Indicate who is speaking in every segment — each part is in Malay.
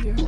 Speaker 1: Terima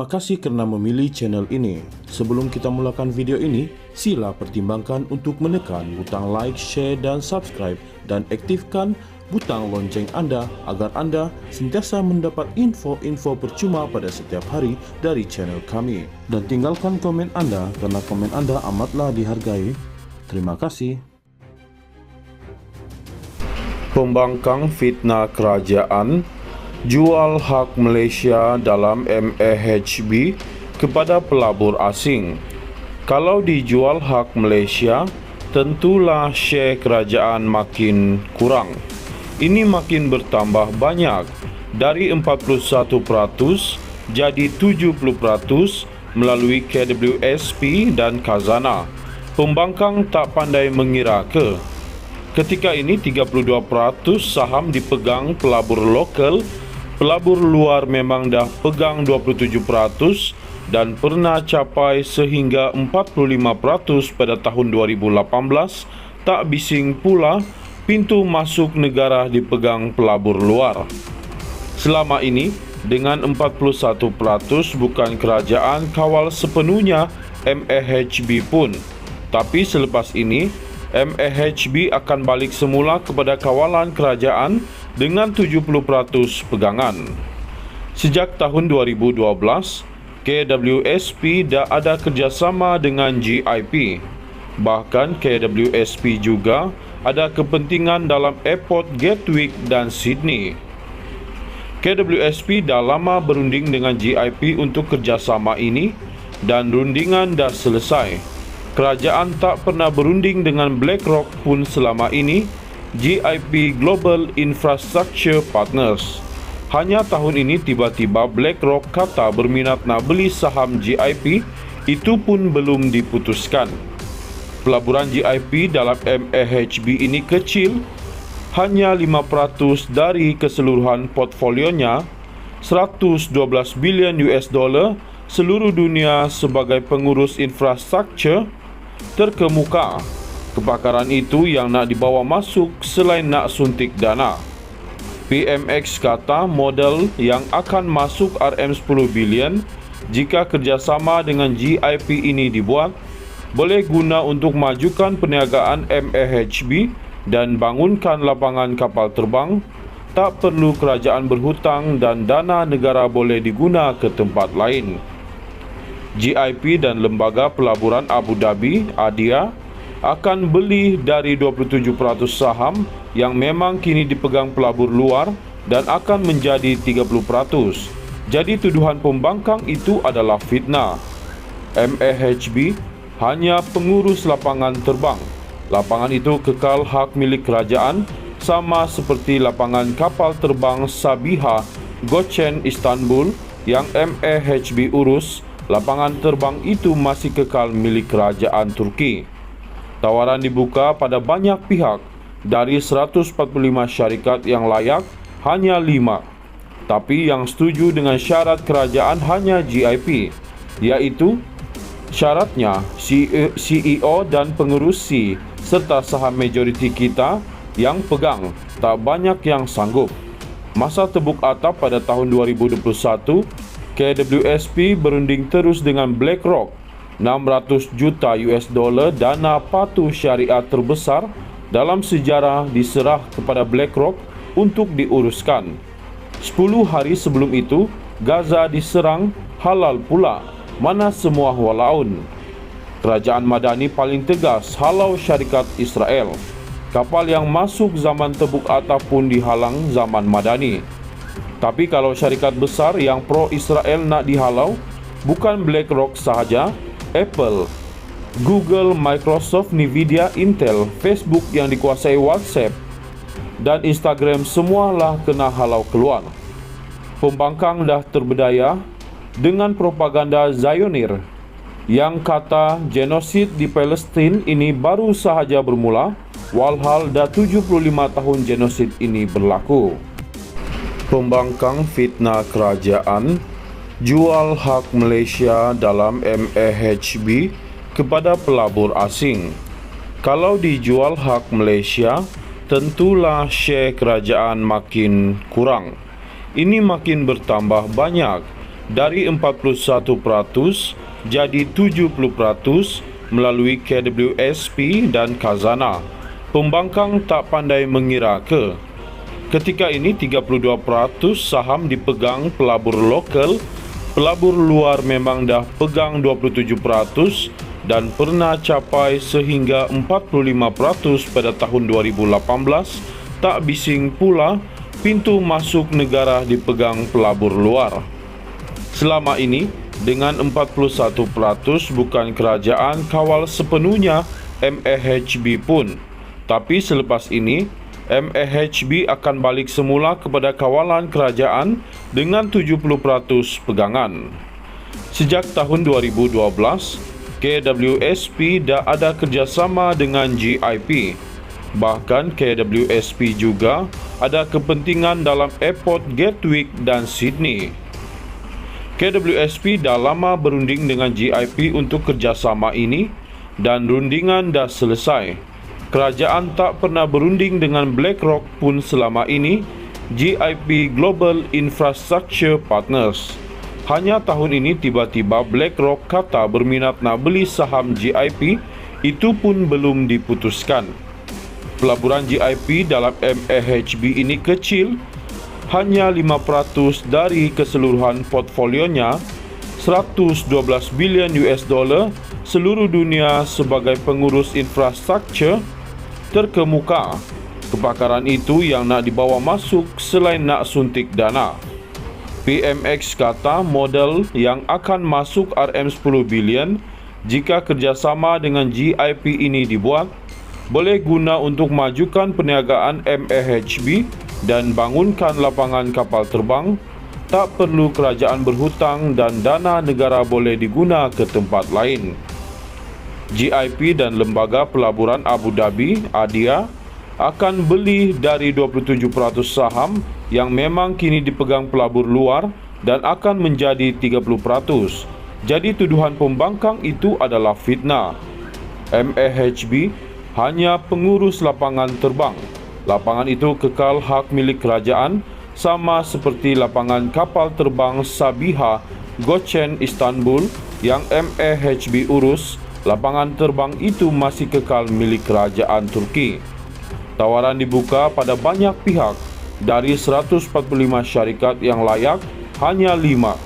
Speaker 1: kasih kerana memilih channel ini. Sebelum kita mulakan video ini, sila pertimbangkan untuk menekan butang like, share dan subscribe dan aktifkan butang lonceng anda agar anda sentiasa mendapat info-info percuma pada setiap hari dari channel kami. Dan tinggalkan komen anda kerana komen anda amatlah dihargai. Terima kasih. Pembangkang fitnah kerajaan jual hak Malaysia dalam MAHB kepada pelabur asing. Kalau dijual hak Malaysia, tentulah share kerajaan makin kurang. Ini makin bertambah banyak, dari 41% jadi 70% melalui KWSP dan Khazanah. Pembangkang tak pandai mengira ke? Ketika ini 32% saham dipegang pelabur lokal. Pelabur luar memang dah pegang 27% dan pernah capai sehingga 45% pada tahun 2018. Tak bising pula pintu masuk negara dipegang pelabur luar. Selama ini dengan 41% bukan kerajaan kawal sepenuhnya MAHB pun. Tapi selepas ini MAHB akan balik semula kepada kawalan kerajaan dengan 70% pegangan. Sejak tahun 2012, KWSP dah ada kerjasama dengan GIP. Bahkan KWSP juga ada kepentingan dalam airport Gatwick dan Sydney. KWSP dah lama berunding dengan GIP untuk kerjasama ini dan rundingan dah selesai. Kerajaan tak pernah berunding dengan BlackRock pun selama ini. GIP Global Infrastructure Partners. Hanya tahun ini tiba-tiba BlackRock kata berminat nak beli saham GIP, itu pun belum diputuskan. Pelaburan GIP dalam MAHB ini kecil, hanya 5% dari keseluruhan portfolionya, 112 bilion US dollar seluruh dunia sebagai pengurus infrastruktur terkemuka. Kebakaran itu yang nak dibawa masuk selain nak suntik dana. PMX kata modal yang akan masuk RM10 bilion jika kerjasama dengan GIP ini dibuat, boleh guna untuk majukan perniagaan MAHB dan bangunkan lapangan kapal terbang. Tak perlu kerajaan berhutang dan dana negara boleh diguna ke tempat lain. GIP dan Lembaga Pelaburan Abu Dhabi, ADIA, akan beli dari 27% saham yang memang kini dipegang pelabur luar dan akan menjadi 30%. Jadi tuduhan pembangkang itu adalah fitnah. MAHB hanya pengurus lapangan terbang. Lapangan itu kekal hak milik kerajaan, sama seperti lapangan kapal terbang Sabiha Gökçen Istanbul yang MAHB urus. Lapangan terbang itu masih kekal milik kerajaan Turki. Tawaran dibuka pada banyak pihak. Dari 145 syarikat yang layak, hanya 5. Tapi yang setuju dengan syarat kerajaan hanya GIP, iaitu syaratnya CEO dan pengurusi C serta saham majoriti kita yang pegang. Tak banyak yang sanggup. Masa tebuk atap pada tahun 2021, KWSP berunding terus dengan BlackRock. 600 juta US dollar dana patuh syariah terbesar dalam sejarah diserah kepada BlackRock untuk diuruskan. 10 hari sebelum itu, Gaza diserang, halal pula, mana semua walaun. Kerajaan Madani paling tegas halau syarikat Israel. Kapal yang masuk zaman tebuk atap pun dihalang zaman Madani. Tapi kalau syarikat besar yang pro-Israel nak dihalau, bukan BlackRock sahaja, Apple, Google, Microsoft, Nvidia, Intel, Facebook yang dikuasai WhatsApp dan Instagram semualah kena halau keluar. Pembangkang dah terberdaya dengan propaganda Zionir yang kata genosid di Palestin ini baru sahaja bermula, walhal dah 75 tahun genosid ini berlaku. Pembangkang fitnah kerajaan jual hak Malaysia dalam MAHB kepada pelabur asing. Kalau dijual hak Malaysia, tentulah share kerajaan makin kurang. Ini makin bertambah banyak, dari 41% jadi 70% melalui KWSP dan Khazanah. Pembangkang tak pandai mengira ke. Ketika ini 32% saham dipegang pelabur lokal, pelabur luar memang dah pegang 27% dan pernah capai sehingga 45% pada tahun 2018. Tak bising pula pintu masuk negara dipegang pelabur luar. Selama ini dengan 41% bukan kerajaan kawal sepenuhnya MAHB pun. Tapi selepas ini MAHB akan balik semula kepada kawalan kerajaan dengan 70% pegangan. Sejak tahun 2012, KWSP dah ada kerjasama dengan GIP. Bahkan KWSP juga ada kepentingan dalam Airport Gatwick dan Sydney. KWSP dah lama berunding dengan GIP untuk kerjasama ini dan rundingan dah selesai. Kerajaan tak pernah berunding dengan BlackRock pun selama ini, GIP Global Infrastructure Partners. Hanya tahun ini tiba-tiba BlackRock kata berminat nak beli saham GIP, itu pun belum diputuskan. Pelaburan GIP dalam MAHB ini kecil, hanya 5% dari keseluruhan portfolionya, 112 bilion US dollar. Seluruh dunia sebagai pengurus infrastruktur terkemuka. Kebakaran itu yang nak dibawa masuk selain nak suntik dana. PMX kata modal yang akan masuk RM10 bilion jika kerjasama dengan GIP ini dibuat, boleh guna untuk majukan perniagaan MAHB dan bangunkan lapangan kapal terbang. Tak perlu kerajaan berhutang dan dana negara boleh diguna ke tempat lain. GIP dan Lembaga Pelaburan Abu Dhabi, ADIA, akan beli dari 27% saham yang memang kini dipegang pelabur luar dan akan menjadi 30%. Jadi tuduhan pembangkang itu adalah fitnah. MAHB hanya pengurus lapangan terbang. Lapangan itu kekal hak milik kerajaan, sama seperti lapangan kapal terbang Sabiha Gökçen Istanbul yang MAHB urus. Lapangan terbang itu masih kekal milik kerajaan Turki. Tawaran dibuka pada banyak pihak. Dari 145 syarikat yang layak, hanya 5.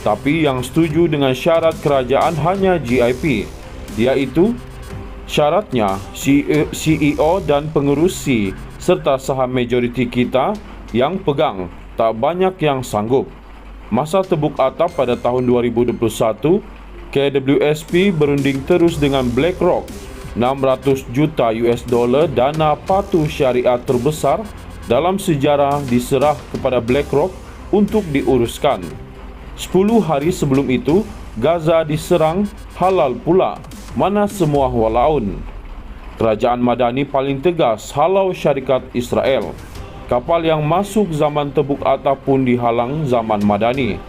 Speaker 1: Tapi yang setuju dengan syarat kerajaan hanya GIP, iaitu syaratnya CEO dan pengurus C serta saham majoriti kita yang pegang. Tak banyak yang sanggup. Masa tebuk atap pada tahun 2021, KWSP berunding terus dengan BlackRock. 600 juta US dollar dana patuh syariah terbesar dalam sejarah diserah kepada BlackRock untuk diuruskan. 10 hari sebelum itu, Gaza diserang, halal pula, mana semua walaun. Kerajaan Madani paling tegas halau syarikat Israel. Kapal yang masuk zaman tebuk atap pun dihalang zaman Madani.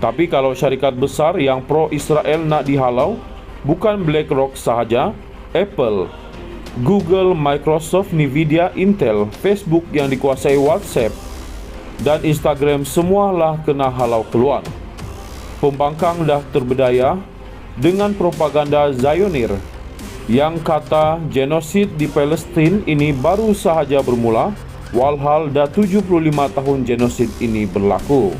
Speaker 1: Tapi kalau syarikat besar yang pro-Israel nak dihalau, bukan BlackRock sahaja, Apple, Google, Microsoft, Nvidia, Intel, Facebook yang dikuasai WhatsApp dan Instagram semualah kena halau keluar. Pembangkang dah terbedaya dengan propaganda Zionir yang kata genosid di Palestin ini baru sahaja bermula, walhal dah 75 tahun genosid ini berlaku.